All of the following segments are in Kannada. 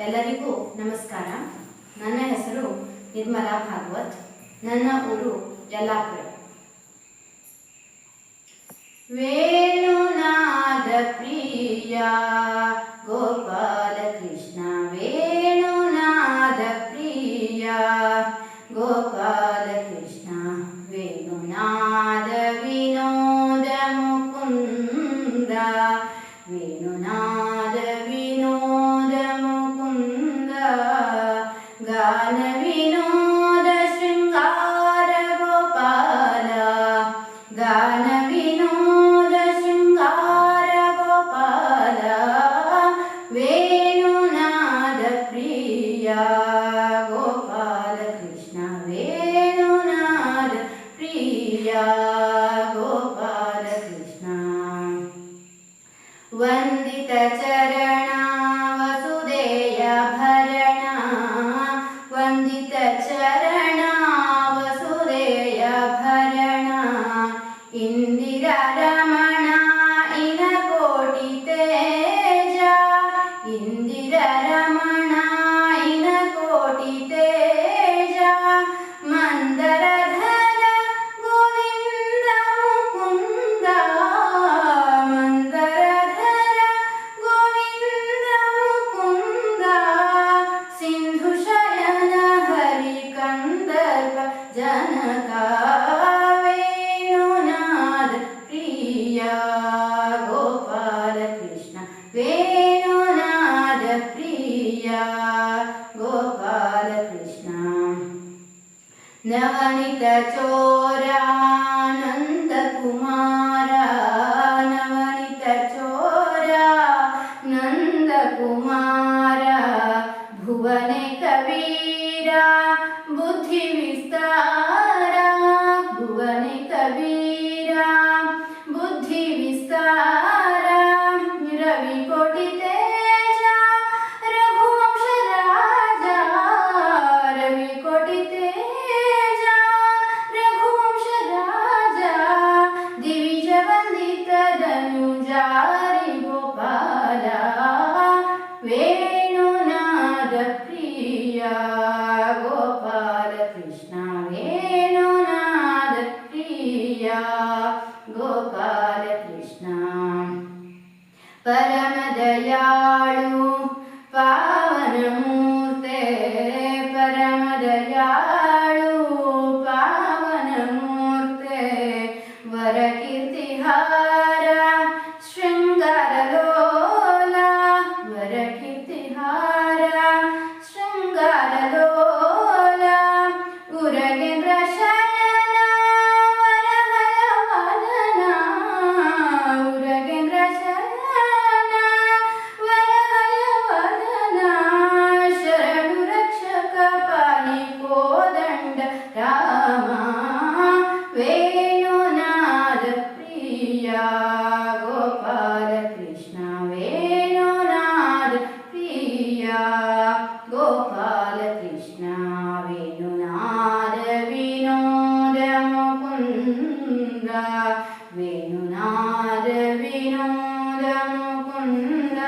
ಎಲ್ಲರಿಗೂ ನಮಸ್ಕಾರ. ನನ್ನ ಹೆಸರು ನಿರ್ಮಲಾ ಭಾಗವತ್. ನನ್ನ ಊರು ಯಲ್ಲಾಪುರ. ವೇಣುನಾದ ಪ್ರಿಯ ಗೋಪಾಲ ಕೃಷ್ಣ, ವೇಣುನಾದ ಪ್ರಿಯ ಗೋಪಾಲ ಕೃಷ್ಣ, ವೇಣುನಾದ ವಿನೋದ ಮುಕುಂದ, ವೇಣುನಾದ ವಿನೋದ ಮುಕುಂದ, ಗಾನ ವಿನೋದ ಶೃಂಗಾರ ಗೋಪಾಲ, ಗಾನ ವಿನೋದ ಶೃಂಗಾರ ಗೋಪಾಲ, ವೇಣುನಾದ ಪ್ರಿಯ ಗೋಪಾಲ ಕೃಷ್ಣ, ವೇಣುನಾದ ಪ್ರಿಯ ಗೋಪಾಲ ಕೃಷ್ಣ. ವಂದಿತ ಚರಣ ವಸುದೇಯ ಭರಣ, ವಂದಿತ ಚರಣ ವಸುದೇಯ ಭರಣ, ಇಂದಿರಾ ರಮಣ ಇನಕೋಟಿ ತೇಜ, ಇಂದಿರಾ ರಮಣ ಇನಕೋಟಿ ತೇಜ, ಮಂದರಧರ ಗೋವಿಂದ ಮುಕುಂದ, ಮಂದರಧರ ಗೋವಿಂದ ಮುಕುಂದ, ಸಿಂಧು ಶಯನ ಹರಿ ಕಂದರ್ಪ ಜನಕ, ವೇಣುನಾದ ಪ್ರಿಯ ಗೋಪಾಲ ಕೃಷ್ಣ, ವೇಣುನಾದ ಪ್ರಿಯ ಗೋಪಾಲ ಕೃಷ್ಣ. ನವನಿತ ಚೋರ ನಂದ ಕುಮಾರ, ನವನಿತ ಚೋರ ನಂದ ಕುಮಾರ, ಭುವನೆ ಕಬೀರ ಬುದ್ಧಿ ವಿಸ್ತಾರ, ಭುವನೆ ಕಬೀರ ಬುದ್ಧಿ ವಿಸ್ತಾರ, ರವಿ ಕೋಟಿ ತೇಜ ರಘುವಂಶ ರಾಜ, ರವಿ ಕೋಟಿ ತೇಜ ರಘುವಂಶ ರಾಜ, ದಿವಿಜ ವಂದಿತ ಧನುಜಾರಿ ಗೋಪಾಲ, ವೇಣುನಾದ ಪ್ರಿಯ ಗೋಪಾಲ ಕೃಷ್ಣ, ವೇಣುನಾದ ಪ್ರಿಯ ಗೋಪಾಲ ಕೃಷ್ಣ. ಪರಮ ದಯಾಳು ಪಾವನ ಮೂರ್ತೆ, ಪರಮ ದಯಾಳು ಪಾವನ ಮೂರ್ತೆ, ವರ ಕೀರ್ತಿಹಾರ ಶೃಂಗಾರ ಲೋಲ, ವರ ಕೀರ್ತಿಹಾರ ಶೃಂಗಾರ ಲೋಲ, ಉರಗೇಂದ್ರ ಶಯನ ವರಹಯ ವದನ, ಉರಗೇಂದ್ರ ಶಯನ ವರಹಯ ವದನ, ಶರಣು ರಕ್ಷಕ ಪಾಹಿ ಕೋದಂಡ ರಾಮ, ವೇಣುನಾದ ಪ್ರಿಯ ಗೋಪಾಲ ಕೃಷ್ಣ, ವೇಣುನಾದ ಪ್ರಿಯ ಗೋಪಾಲ ಕೃಷ್ಣ, ವೇಣುನಾದ ವಿನೋದ ಮುಕುಂದ, ವೇಣುನಾದ ವಿನೋದ ಮುಕುಂದ,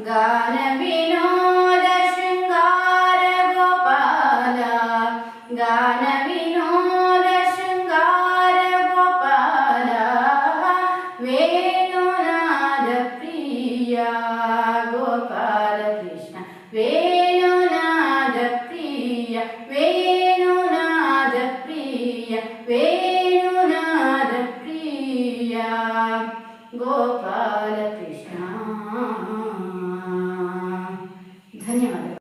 ಗಾನ ವಿನೋದ ಶೃಂಗಾರ ಗೋಪಾಲ, ಗಾನ ವಿನೋದ ಶೃಂಗಾರ ಗೋಪಾಲ, ವೇಣುನಾದ ಪ್ರಿಯ ಗೋಪಾಲ ಕೃಷ್ಣ, ವೇಣುನಾದ ಪ್ರಿಯ, ವೇಣುನಾದ ಪ್ರಿಯ, ವೇಣುನಾದ ಪ್ರಿಯ ಗೋಪಾಲ